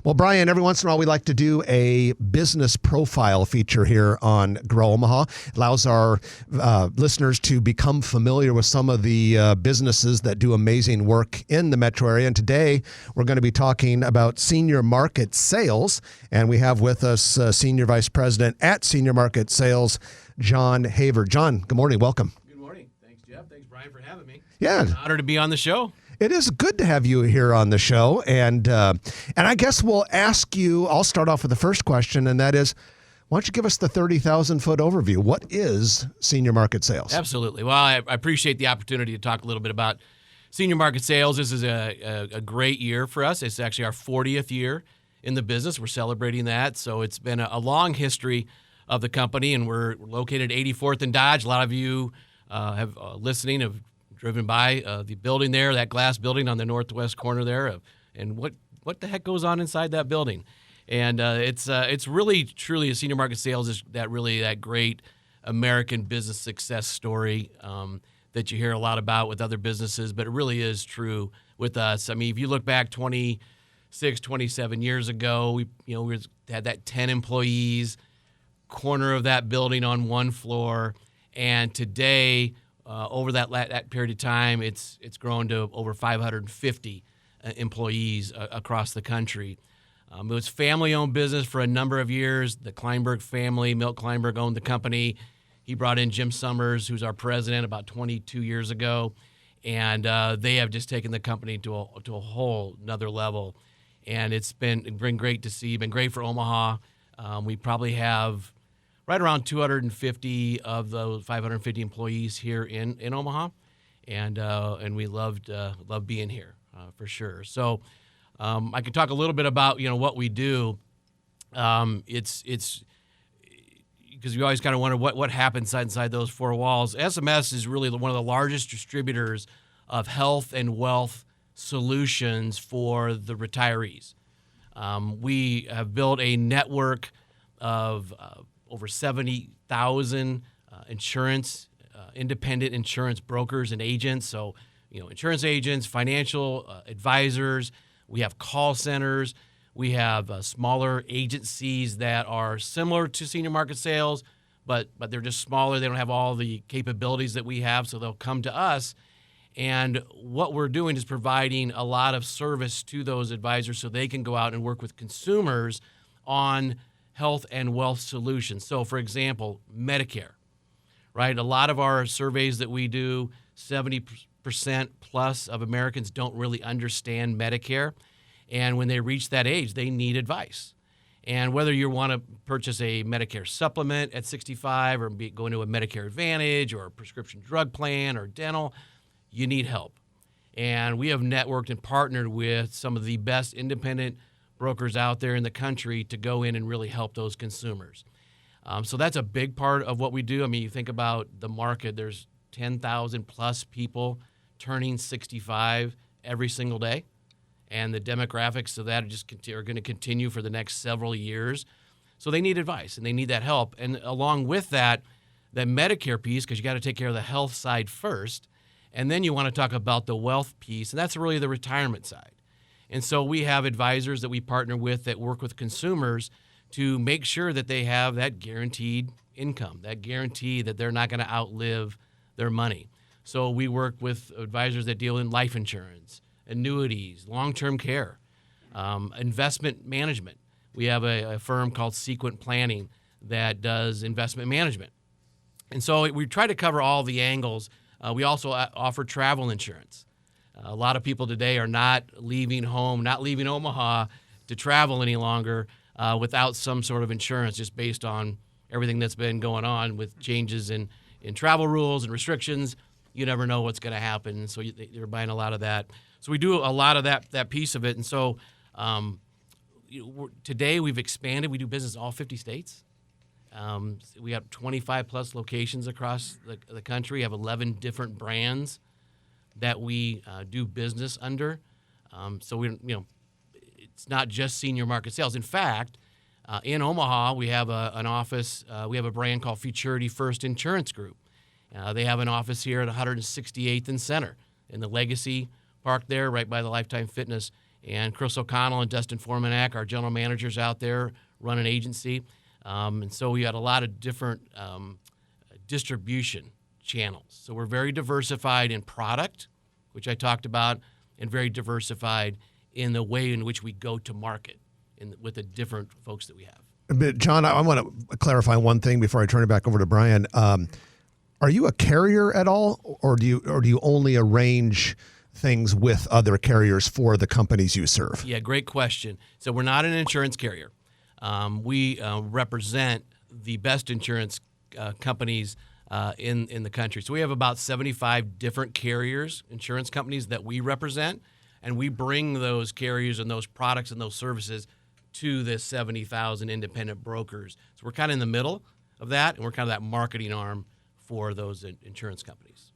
Well, Brian, every once in a while we like to do a business profile feature here on Grow Omaha. It allows our listeners to become familiar with some of the businesses that do amazing work in the metro area. And today we're going to be talking about Senior Market Sales. And we have with us Senior Vice President at Senior Market Sales, John Haver. John, good morning. Welcome. Good morning. Thanks, Jeff. Thanks, Brian, for having me. Yeah. It's an honor to be on the show. It is good to have you here on the show. And I guess we'll ask you, I'll start off with the first question, and that is, why don't you give us the 30,000-foot overview? What is Senior Market Sales? Absolutely. Well, I appreciate the opportunity to talk a little bit about Senior Market Sales. This is a great year for us. It's actually our 40th year in the business. We're celebrating that. So it's been a long history of the company, and we're located 84th and Dodge. A lot of you have driven by the building there, that glass building on the northwest corner there, and what the heck goes on inside that building. And it's really, truly, a Senior Market Sales is that great American business success story that you hear a lot about with other businesses, but it really is true with us. I mean, if you look back 26, 27 years ago, we had that 10 employees, corner of that building on one floor, and today, over that period of time, it's grown to over 550 employees across the country. It was family-owned business for a number of years. The Kleinberg family, Milt Kleinberg, owned the company. He brought in Jim Summers, who's our president, about 22 years ago, and they have just taken the company to a whole another level. And it's been great to see. Been great for Omaha. We probably have right around 250 of those 550 employees here in Omaha, and we loved being here for sure. So I could talk a little bit about what we do. It's because we always kind of wonder what happens inside those four walls. SMS is really one of the largest distributors of health and wealth solutions for the retirees. We have built a network of over 70,000 independent insurance brokers and agents. So, insurance agents, financial advisors. We have call centers. We have smaller agencies that are similar to Senior Market Sales, but they're just smaller. They don't have all the capabilities that we have, so they'll come to us. And what we're doing is providing a lot of service to those advisors so they can go out and work with consumers on health and wealth solutions. So, for example, Medicare, right? A lot of our surveys that we do, 70% plus of Americans don't really understand Medicare. And when they reach that age, they need advice. And whether you want to purchase a Medicare supplement at 65 or go into a Medicare Advantage or a prescription drug plan or dental, you need help. And we have networked and partnered with some of the best independent brokers out there in the country to go in and really help those consumers. So that's a big part of what we do. I mean, you think about the market, there's 10,000 plus people turning 65 every single day. And the demographics of that are going to continue for the next several years. So they need advice and they need that help. And along with that Medicare piece, because you got to take care of the health side first, and then you want to talk about the wealth piece, and that's really the retirement side. And so we have advisors that we partner with that work with consumers to make sure that they have that guaranteed income, that guarantee that they're not going to outlive their money. So we work with advisors that deal in life insurance, annuities, long-term care, investment management. We have a firm called Sequent Planning that does investment management. And so we try to cover all the angles. We also offer travel insurance. A lot of people today are not leaving home, not leaving Omaha to travel any longer without some sort of insurance, just based on everything that's been going on with changes in travel rules and restrictions. You never know what's going to happen, so you're buying a lot of that. So we do a lot of that piece of it. And so today we've expanded. We do business in all 50 states. We have 25-plus locations across the country. We have 11 different brands that we do business under. So it's not just Senior Market Sales. In fact, in Omaha, we have an office. We have a brand called Futurity First Insurance Group. They have an office here at 168th and Center in the Legacy Park there, right by the Lifetime Fitness. And Chris O'Connell and Dustin Formanak, our general managers out there, run an agency. And so we had a lot of different distribution channels. So we're very diversified in product, which I talked about, and very diversified in the way in which we go to market with the different folks that we have. But John, I want to clarify one thing before I turn it back over to Brian. Are you a carrier at all, or do you only arrange things with other carriers for the companies you serve? Yeah, great question. So we're not an insurance carrier. We represent the best insurance companies in the country. So we have about 75 different carriers, insurance companies that we represent, and we bring those carriers and those products and those services to the 70,000 independent brokers. So we're kind of in the middle of that, and we're kind of that marketing arm for those insurance companies.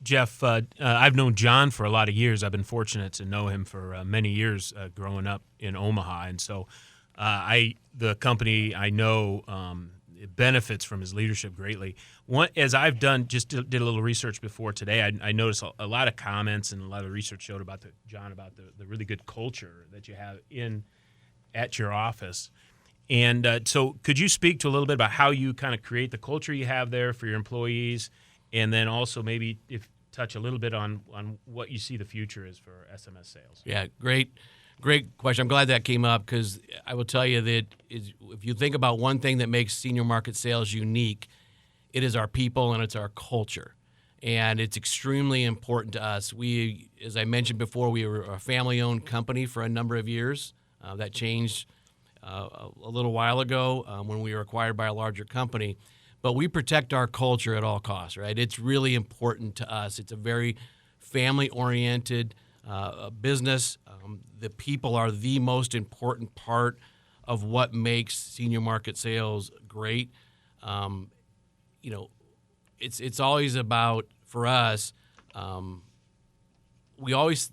Jeff, I've known John for a lot of years. I've been fortunate to know him for many years growing up in Omaha, and so the company I know it benefits from his leadership greatly. As I've done, did a little research before today, I noticed a lot of comments and a lot of research showed about John about the really good culture that you have at your office. And so could you speak to a little bit about how you kind of create the culture you have there for your employees, and then also maybe touch a little bit on what you see the future is for SMS sales? Yeah, great question. I'm glad that came up, because I will tell you that if you think about one thing that makes senior market sales unique, it is our people and it's our culture. And it's extremely important to us. We, as I mentioned before, we were a family-owned company for a number of years. That changed a little while ago when we were acquired by a larger company. But we protect our culture at all costs, right? It's really important to us. It's a very family-oriented business. The people are the most important part of what makes senior market sales great. It's always about, for us, we always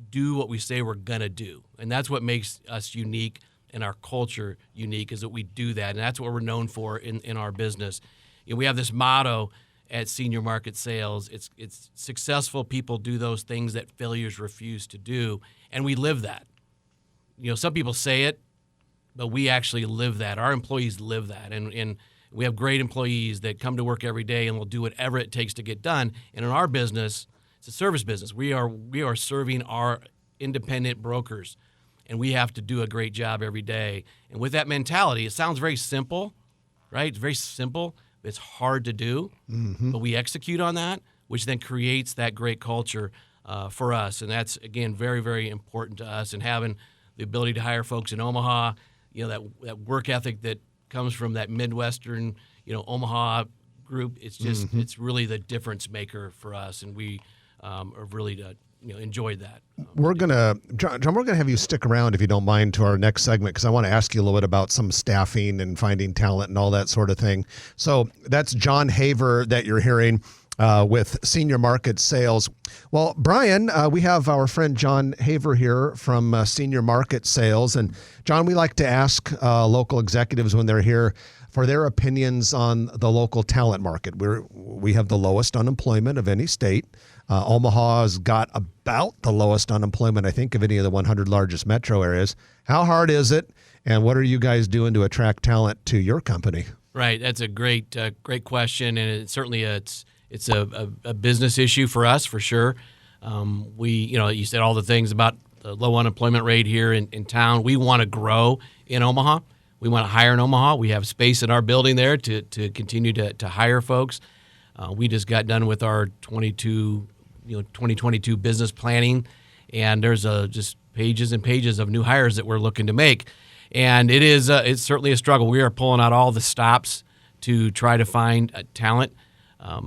do what we say we're going to do. And that's what makes us unique and our culture unique, is that we do that. And that's what we're known for in our business. We have this motto at Senior Market Sales. It's successful people do those things that failures refuse to do. And we live that. Some people say it, but we actually live that. Our employees live that. And we have great employees that come to work every day and will do whatever it takes to get done. And in our business, it's a service business. We are serving our independent brokers, and we have to do a great job every day. And with that mentality, it sounds very simple, right? It's very simple. It's hard to do, but we execute on that, which then creates that great culture for us. And that's, again, very, very important to us. And having the ability to hire folks in Omaha, that work ethic that comes from that Midwestern, Omaha group, it's just it's really the difference maker for us. And we have really enjoyed that. John, we're gonna have you stick around, if you don't mind, to our next segment, because I want to ask you a little bit about some staffing and finding talent and all that sort of thing. So that's John Haver that you're hearing with Senior Market Sales. Well, Brian, we have our friend John Haver here from Senior Market Sales, and John, we like to ask local executives when they're here for their opinions on the local talent market. We have the lowest unemployment of any state. Omaha's got about the lowest unemployment, I think, of any of the 100 largest metro areas. How hard is it, and what are you guys doing to attract talent to your company? Right, that's a great question, and it's a business issue for us, for sure. You said all the things about the low unemployment rate here in town. We want to grow in Omaha. We want to hire in Omaha. We have space in our building there to continue to hire folks. We just got done with our 2022 business planning, and there's just pages and pages of new hires that we're looking to make. And it's certainly a struggle. We are pulling out all the stops to try to find talent. I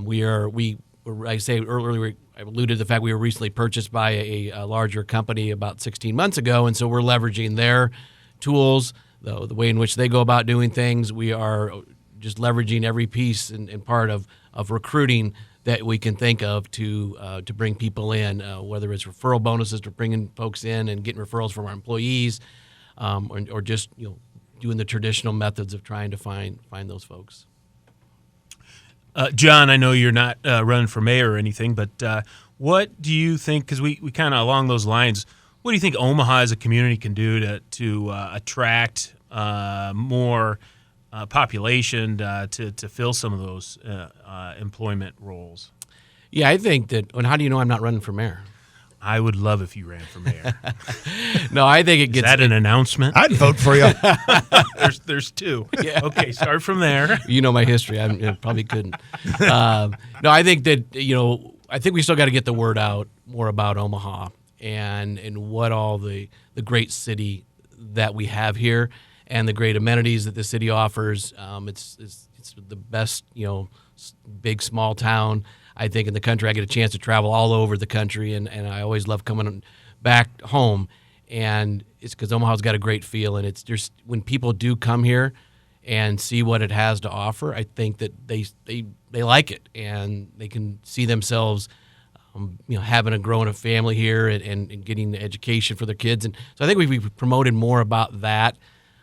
say earlier, I alluded to the fact we were recently purchased by a larger company about 16 months ago, and so we're leveraging their tools, the way in which they go about doing things. We are just leveraging every piece and part of recruiting that we can think of to bring people in, whether it's referral bonuses to bringing folks in and getting referrals from our employees, or just doing the traditional methods of trying to find those folks. John, I know you're not running for mayor or anything, but what do you think, because we kind of along those lines, What do you think Omaha as a community can do to attract more population to fill some of those employment roles? Yeah, I think that. And how do you know I'm not running for mayor? I would love if you ran for mayor. No, I think it Is gets. that an announcement? I'd vote for you. There's two. Yeah. Okay, start from there. You know my history. I probably couldn't. No, I think that I think we still got to get the word out more about Omaha and what all the great city that we have here and the great amenities that the city offers. It's the best big small town I think in the country. I get a chance to travel all over the country, and I always love coming back home. And it's because Omaha's got a great feel, and it's just when people do come here and see what it has to offer, I think that they like it, and they can see themselves having a growing a family here and getting the education for their kids. And so I think we've promoted more about that.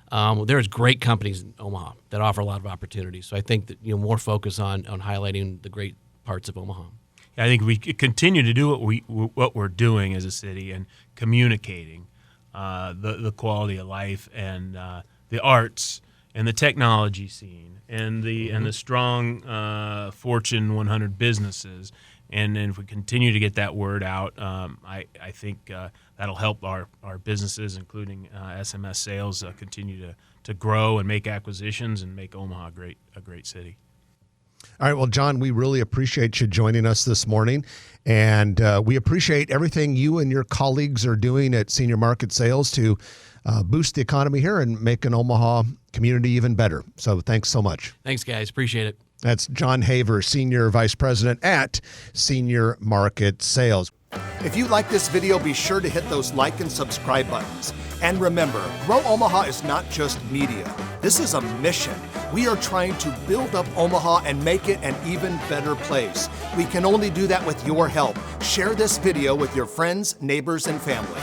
There's great companies in Omaha that offer a lot of opportunities. So I think that more focus on highlighting the great parts of Omaha. I think we continue to do what we're doing as a city and communicating the quality of life and the arts and the technology scene and the strong Fortune 100 businesses. And if we continue to get that word out, I think that'll help our businesses, including SMS sales, continue to grow and make acquisitions and make Omaha a great city. All right. Well, John, we really appreciate you joining us this morning. And we appreciate everything you and your colleagues are doing at Senior Market Sales to boost the economy here and make an Omaha community even better. So thanks so much. Thanks, guys. Appreciate it. That's John Haver, Senior Vice President at Senior Market Sales. If you like this video, be sure to hit those like and subscribe buttons. And remember, Grow Omaha is not just media. This is a mission. We are trying to build up Omaha and make it an even better place. We can only do that with your help. Share this video with your friends, neighbors, and family.